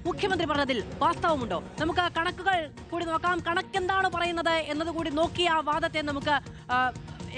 മുഖ്യമന്ത്രി പറഞ്ഞതിൽ വാസ്തവമുണ്ടോ? നമുക്ക് കണക്കുകൾ കൂടി നോക്കാം. കണക്കെന്താണ് പറയുന്നത് എന്നതുകൂടി നോക്കി ആ വാദത്തെ നമുക്ക്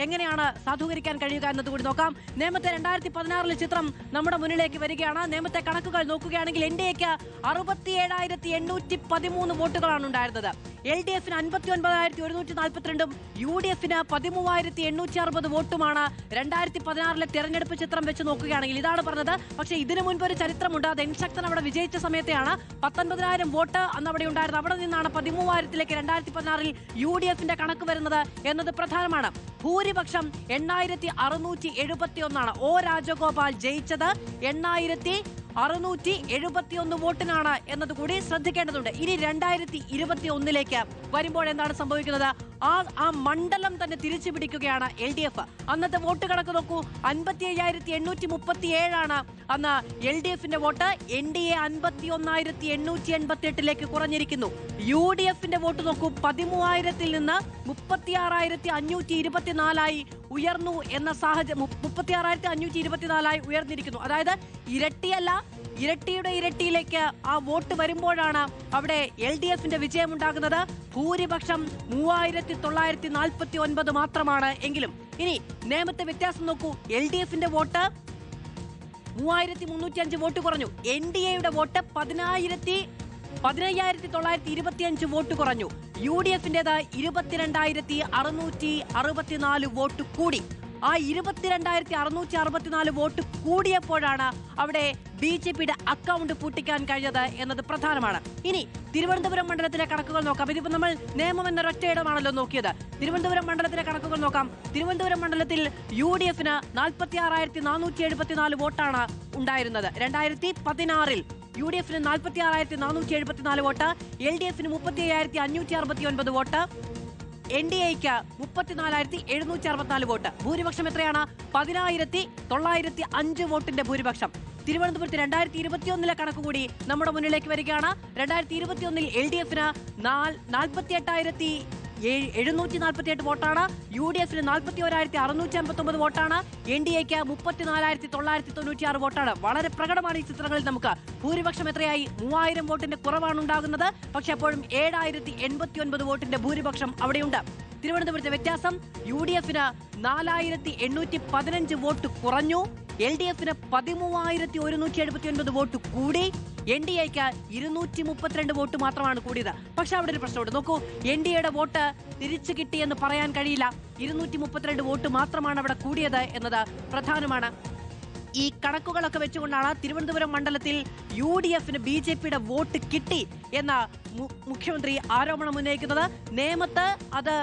എങ്ങനെയാണ് സാധൂകരിക്കാൻ കഴിയുക എന്നതുകൂടി നോക്കാം. നേമത്തെ 2016 ചിത്രം നമ്മുടെ മുന്നിലേക്ക് വരികയാണ്. നേമത്തെ കണക്കുകൾ നോക്കുകയാണെങ്കിൽ NDAക്ക് 67,813 വോട്ടുകളാണ് ഉണ്ടായിരുന്നത്. LDFന് 59,142 UDFന് 13,860 വോട്ടുമാണ് 2016 തെരഞ്ഞെടുപ്പ് ചിത്രം വെച്ച് നോക്കുകയാണെങ്കിൽ. ഇതാണ് പറഞ്ഞത്. പക്ഷേ ഇതിനു മുൻപ് ഒരു ചരിത്രമുണ്ട്. അത് എൻശക്തൻ അവിടെ വിജയിച്ച സമയത്തെയാണ്. 19,000 വോട്ട് അന്ന് അവിടെ ഉണ്ടായിരുന്നത്. അവിടെ നിന്നാണ് 13,000 2016 UDFന്റെ കണക്ക് വരുന്നത് എന്നത് പ്രധാനമാണ്. ഭൂരിപക്ഷം 8,671 O രാജഗോപാൽ ജയിച്ചത് 8,671 വോട്ടിനാണ് എന്നതുകൂടി ശ്രദ്ധിക്കേണ്ടതുണ്ട്. ഇനി 2021 വരുമ്പോൾ എന്താണ് സംഭവിക്കുന്നത്? ആ മണ്ഡലം തന്നെ തിരിച്ചു പിടിക്കുകയാണ് LDF. അന്നത്തെ വോട്ട് കണക്ക് നോക്കൂ. 55,837 അന്ന് LDFന്റെ വോട്ട്. NDA 51,888 കുറഞ്ഞിരിക്കുന്നു. UDFന്റെ വോട്ട് നോക്കൂ. 13,000 നിന്ന് 36,524 ഉയർന്നു എന്ന സാഹചര്യം. 36,524 ഉയർന്നിരിക്കുന്നു. അതായത് ഇരട്ടിയല്ല, ഇരട്ടിയുടെ ഇരട്ടിയിലേക്ക് ആ വോട്ട് വരുമ്പോഴാണ് അവിടെ LDFന്റെ വിജയമുണ്ടാകുന്നത്. ഭൂരിപക്ഷം 3,949 മാത്രമാണ് എങ്കിലും. ഇനി നേമത്തെ വ്യത്യാസം നോക്കൂ. LDFന്റെ വോട്ട് 3,305 വോട്ട് കുറഞ്ഞു. NDAയുടെ വോട്ട് 15,925 വോട്ട് കുറഞ്ഞു. UDFന്റേത് 22,664 വോട്ട് കൂടി. ആ 22,664 വോട്ട് കൂടിയപ്പോഴാണ് അവിടെ BJPയുടെ അക്കൗണ്ട് പൂട്ടിക്കാൻ കഴിഞ്ഞത് എന്നത് പ്രധാനമാണ്. ഇനി തിരുവനന്തപുരം മണ്ഡലത്തിലെ കണക്കുകൾ നോക്കാം. ഇതിപ്പോൾ നമ്മൾ നേമം എന്ന ഒറ്റയിടമാണല്ലോ നോക്കിയത്. തിരുവനന്തപുരം മണ്ഡലത്തിലെ കണക്കുകൾ നോക്കാം. തിരുവനന്തപുരം മണ്ഡലത്തിൽ UDFന് 46,474 വോട്ടാണ് ഉണ്ടായിരുന്നത്. 2016 UDFന് 46,474 വോട്ട്, LDFന് 35,569 വോട്ട്, NDAക്ക് 34,764 വോട്ട്. ഭൂരിപക്ഷം എത്രയാണ്? 10,905 വോട്ടിന്റെ ഭൂരിപക്ഷം. തിരുവനന്തപുരത്ത് 2021 കണക്ക് കൂടി നമ്മുടെ മുന്നിലേക്ക് വരികയാണ്. 2021 LDFന് 48,748 വോട്ടാണ്, UDFന് 41,659 വോട്ടാണ്, NDAക്ക് 34,996 വോട്ടാണ്. വളരെ പ്രകടമാണ് ഈ ചിത്രങ്ങളിൽ. നമുക്ക് ഭൂരിപക്ഷം എത്രയായി? 3,000 വോട്ടിന്റെ കുറവാണ് ഉണ്ടാകുന്നത്. പക്ഷെ അപ്പോഴും 7,089 വോട്ടിന്റെ ഭൂരിപക്ഷം അവിടെയുണ്ട്. തിരുവനന്തപുരത്തെ വ്യത്യാസം, UDFന് 4,815 വോട്ട് കുറഞ്ഞു, LDFന് 13,179 വോട്ട് കൂടി, NDAക്ക് 232 വോട്ട് മാത്രമാണ് കൂടിയത്. പക്ഷെ അവിടെ ഒരു പ്രശ്നമുണ്ട്. നോക്കൂ, NDAയുടെ വോട്ട് തിരിച്ചു കിട്ടിയെന്ന് പറയാൻ കഴിയില്ല. 232 വോട്ട് മാത്രമാണ് അവിടെ കൂടിയത് എന്നത് പ്രധാനമാണ്. ഈ കണക്കുകളൊക്കെ വെച്ചുകൊണ്ടാണ് തിരുവനന്തപുരം മണ്ഡലത്തിൽ UDFന് BJPയുടെ വോട്ട് കിട്ടി എന്ന മുഖ്യമന്ത്രി ആരോപണം ഉന്നയിക്കുന്നത്. നേമത്ത് അത്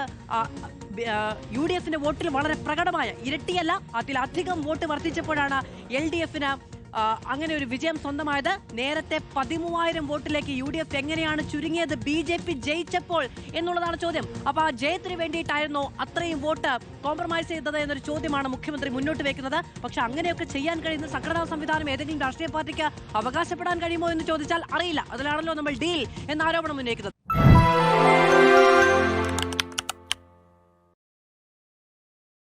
UDFന്റെ വോട്ടിൽ വളരെ പ്രകടമായ, ഇരട്ടിയല്ല, അതിലധികം വോട്ട് വർദ്ധിച്ചപ്പോഴാണ് LDFന് അങ്ങനെ ഒരു വിജയം സ്വന്തമായത്. നേരത്തെ 13,000 വോട്ടിലേക്ക് UDF എങ്ങനെയാണ് ചുരുങ്ങിയത് BJP ജയിച്ചപ്പോൾ എന്നുള്ളതാണ് ചോദ്യം. അപ്പൊ ആ ജയത്തിന് വേണ്ടിയിട്ടായിരുന്നോ അത്രയും വോട്ട് കോംപ്രമൈസ് ചെയ്തത് എന്നൊരു ചോദ്യമാണ് മുഖ്യമന്ത്രി മുന്നോട്ട് വെക്കുന്നത്. പക്ഷെ അങ്ങനെയൊക്കെ ചെയ്യാൻ കഴിയുന്ന സംഘടനാ സംവിധാനം ഏതെങ്കിലും രാഷ്ട്രീയ പാർട്ടിക്ക് അവകാശപ്പെടാൻ കഴിയുമോ എന്ന് ചോദിച്ചാൽ അറിയില്ല. അതിലാണല്ലോ നമ്മൾ ഡീൽ എന്ന ആരോപണം ഉന്നയിക്കുന്നത്.